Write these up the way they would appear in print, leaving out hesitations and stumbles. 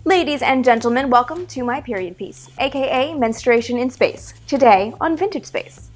Ladies and gentlemen, welcome to my period piece, aka Menstruation in Space, today on Vintage Space.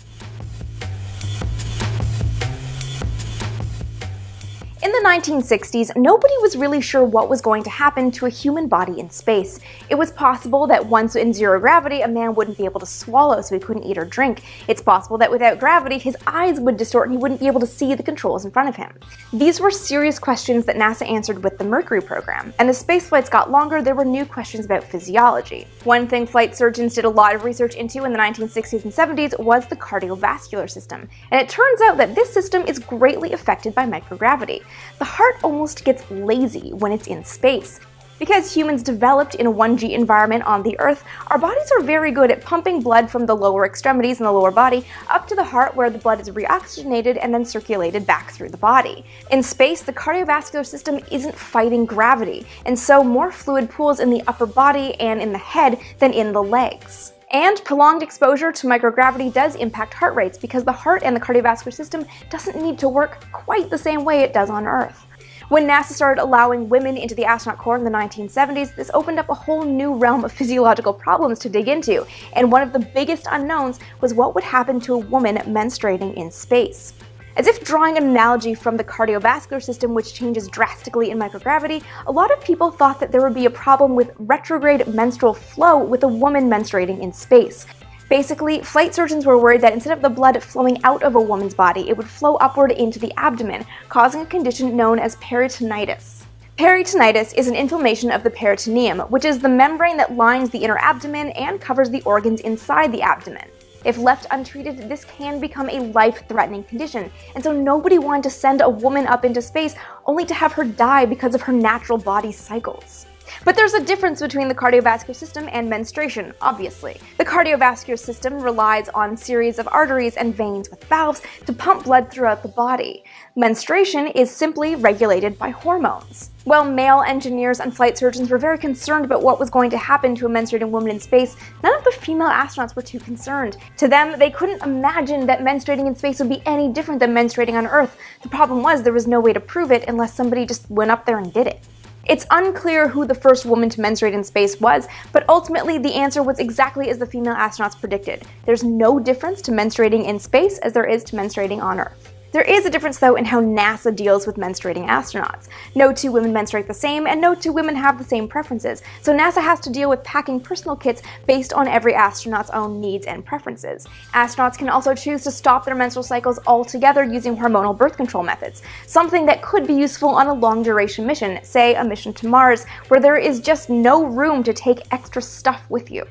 In the 1960s, nobody was really sure what was going to happen to a human body in space. It was possible that once in zero gravity, a man wouldn't be able to swallow, so he couldn't eat or drink. It's possible that without gravity, his eyes would distort and he wouldn't be able to see the controls in front of him. These were serious questions that NASA answered with the Mercury program, and as space flights got longer, there were new questions about physiology. One thing flight surgeons did a lot of research into in the 1960s and 70s was the cardiovascular system, and it turns out that this system is greatly affected by microgravity. The heart almost gets lazy when it's in space. Because humans developed in a 1G environment on the Earth, our bodies are very good at pumping blood from the lower extremities in the lower body up to the heart, where the blood is reoxygenated and then circulated back through the body. In space, the cardiovascular system isn't fighting gravity, and so more fluid pools in the upper body and in the head than in the legs. And prolonged exposure to microgravity does impact heart rates because the heart and the cardiovascular system doesn't need to work quite the same way it does on Earth. When NASA started allowing women into the astronaut corps in the 1970s, this opened up a whole new realm of physiological problems to dig into, and one of the biggest unknowns was what would happen to a woman menstruating in space. As if drawing an analogy from the cardiovascular system, which changes drastically in microgravity, a lot of people thought that there would be a problem with retrograde menstrual flow with a woman menstruating in space. Basically, flight surgeons were worried that instead of the blood flowing out of a woman's body, it would flow upward into the abdomen, causing a condition known as peritonitis. Peritonitis is an inflammation of the peritoneum, which is the membrane that lines the inner abdomen and covers the organs inside the abdomen. If left untreated, this can become a life-threatening condition, and so nobody wanted to send a woman up into space only to have her die because of her natural body cycles. But there's a difference between the cardiovascular system and menstruation, obviously. The cardiovascular system relies on a series of arteries and veins with valves to pump blood throughout the body. Menstruation is simply regulated by hormones. While male engineers and flight surgeons were very concerned about what was going to happen to a menstruating woman in space, none of the female astronauts were too concerned. To them, they couldn't imagine that menstruating in space would be any different than menstruating on Earth. The problem was there was no way to prove it unless somebody just went up there and did it. It's unclear who the first woman to menstruate in space was, but ultimately the answer was exactly as the female astronauts predicted. There's no difference to menstruating in space as there is to menstruating on Earth. There is a difference, though, in how NASA deals with menstruating astronauts. No two women menstruate the same, and no two women have the same preferences, so NASA has to deal with packing personal kits based on every astronaut's own needs and preferences. Astronauts can also choose to stop their menstrual cycles altogether using hormonal birth control methods, something that could be useful on a long-duration mission, say a mission to Mars, where there is just no room to take extra stuff with you.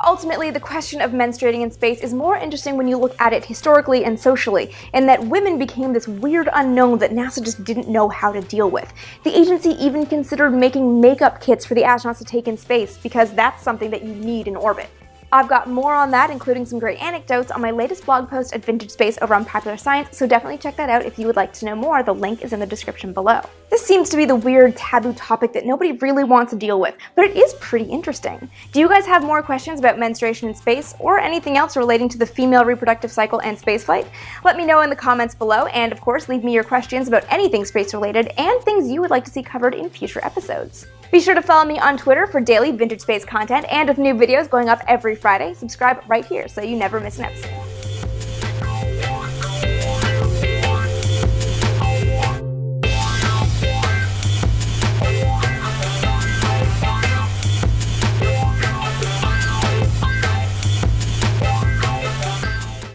Ultimately, the question of menstruating in space is more interesting when you look at it historically and socially, in that women became this weird unknown that NASA just didn't know how to deal with. The agency even considered making makeup kits for the astronauts to take in space, because that's something that you need in orbit. I've got more on that, including some great anecdotes, on my latest blog post at Vintage Space over on Popular Science, so definitely check that out if you would like to know more. The link is in the description below. This seems to be the weird taboo topic that nobody really wants to deal with, but it is pretty interesting. Do you guys have more questions about menstruation in space, or anything else relating to the female reproductive cycle and spaceflight? Let me know in the comments below, and of course leave me your questions about anything space related and things you would like to see covered in future episodes. Be sure to follow me on Twitter for daily Vintage Space content, and with new videos going up every Friday, subscribe right here so you never miss an episode.